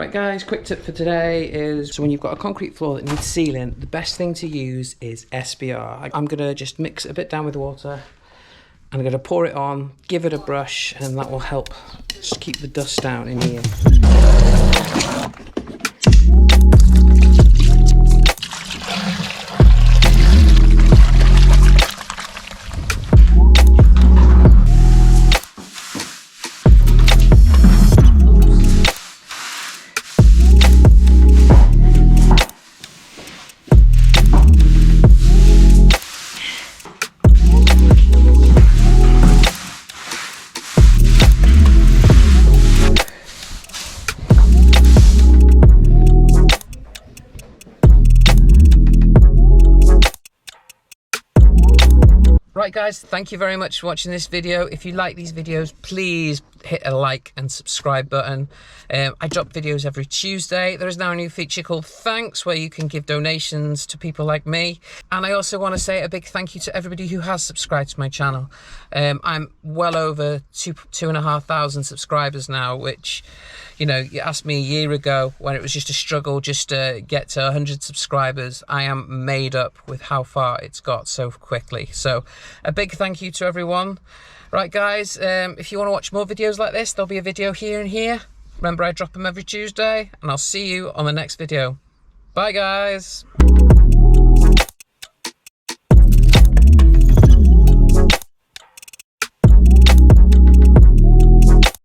Right guys, quick tip for today is, so when you've got a concrete floor that needs sealing, the best thing to use is SBR. I'm gonna just mix it a bit down with water. I'm gonna pour it on, give it a brush, and that will help just keep the dust down in here. Right guys, thank you very much for watching this video. If you like these videos, please hit a like and subscribe button. I drop videos every Tuesday. There is now a new feature called Thanks, where you can give donations to people like me. And I also want to say a big thank you to everybody who has subscribed to my channel. I'm well over 2,500 subscribers now, which, you know, you asked me a year ago when it was just a struggle just to get to 100 subscribers. I am made up with how far it's got so quickly. So a big thank you to everyone. Right guys, if you want to watch more videos like this, there'll be a video here and here. Remember, I drop them every Tuesday, and I'll see you on the next video. Bye guys.